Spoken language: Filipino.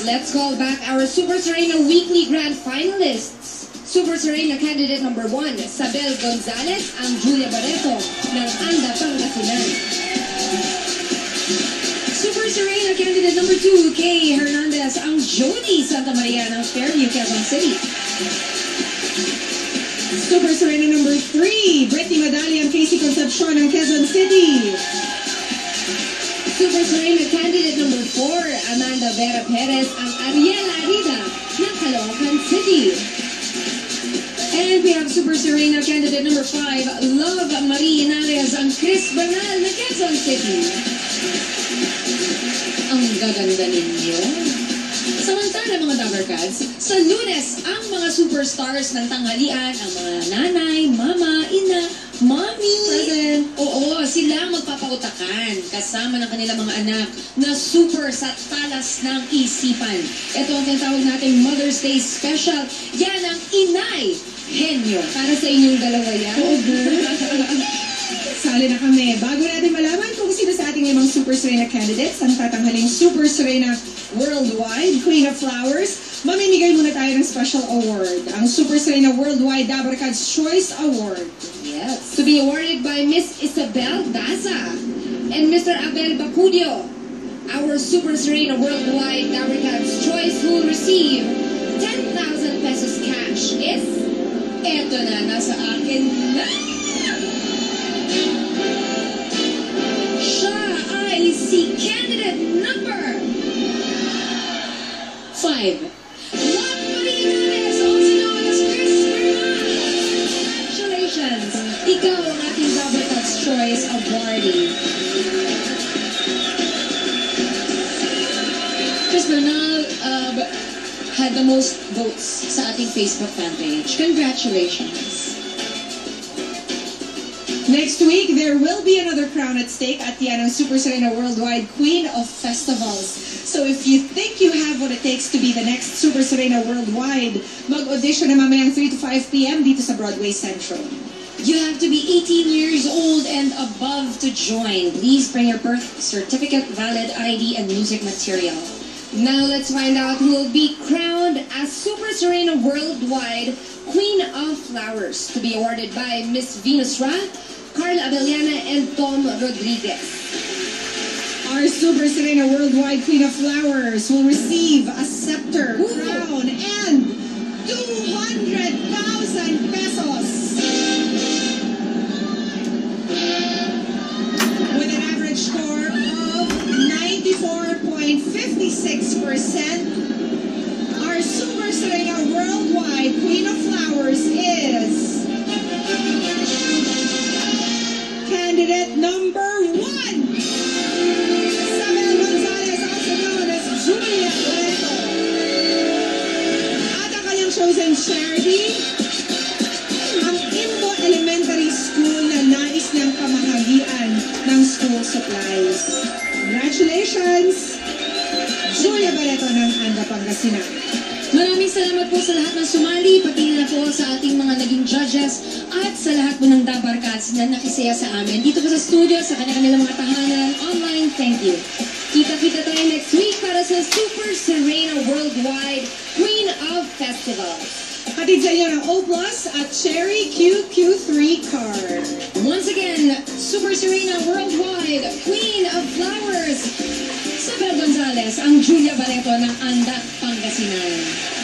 Let's call back our Super Serena Weekly Grand Finalists. Super Serena candidate number 1, Sabel Gonzalez, ang Julia Barreto ng Anda, Pangasinan. Super Serena candidate number 2, Kay Hernandez, ang Jody Santa Maria ng Fairview, Quezon City. Super Serena number 3, Britney Madali, ang Casey Concepcion ng Quezon City. Super Serena candidate number 4, Amanda Vera Perez, ang Ariela Arida ng Caloocan City. And we have Super Serena candidate number 5, Love Marie Inares, ang Chris Bernal ng Quezon City. Ang gaganda ninyo. Samantala mga Dabarkads, sa Lunes, ang mga superstars ng tanghalian, ang mga nanay, mama, ina, mommy. Present. Oo, sila magpapautakan kasama ng kanilang mga anak na super sa talas ng isipan. Ito ang tinatawag natin Mother's Day Special. Yan ang Inay Henyo. Para sa inyong dalawa yan. Oo, girl. Sali na kami. Bago natin malaman kung sino sa ating limang Super Serena candidates ang tatanghaling Super Serena Worldwide Queen of Flowers, mamimigay muna tayo ng special award, ang Super Serena Worldwide Dabarkads Choice Award. Yes. To be awarded by Miss Isabel Daza and Mr. Abel Bacudio. Our Super Serena Worldwide Dabarkads Choice will receive 10,000 pesos cash. Eto na, nasa akin na. Siya ay si candidate number 5. Love Marie Inares, also known as Chris Bernal. Congratulations! Ikaw ang ating Dabarkads Choice Awardee. Chris Bernal had the most votes sa ating Facebook fan page. Congratulations! Next week, there will be another crown at stake at the Anang Super Serena Worldwide Queen of Festivals. So if you think you have what it takes to be the next Super Serena Worldwide, mag-audition na mamayang 3 to 5 p.m. dito sa Broadway Central. You have to be 18 years old and above to join. Please bring your birth certificate, valid ID, and music material. Now let's find out who will be crowned as Super Serena Worldwide Queen of Flowers, to be awarded by Miss Venus Ra, Carla Abellana, and Tom Rodriguez. Our Super Serena Worldwide Queen of Flowers will receive a scepter, crown, and 200,000 pesos. With an average score of 94.56%, our Super Serena Worldwide Queen of Flowers is candidate number 1, Sabel Gonzalez, also known as Julia Barreto. At ang kanyang chosen charity, ang Imbo Elementary School na nais niyang kamahagian ng school supplies. Congratulations, Julia Barreto ng Anda, Pangasinan. Maraming salamat po sa lahat ng sumali, pati na po sa ating mga naging judges at sa lahat po ng Dabarkads na nakisaya sa amin. Dito po sa studio, sa kanilang mga tahanan, online, thank you. Kita-kita tayo next week para sa Super Serena Worldwide Queen of Festivals. Hatid sa inyo ng O+ at Cherry QQ3 card. Once again, Super Serena Worldwide Queen of Flowers, Sabel Gonzalez, ang Julia Barreto ng Anda, Pangasinan.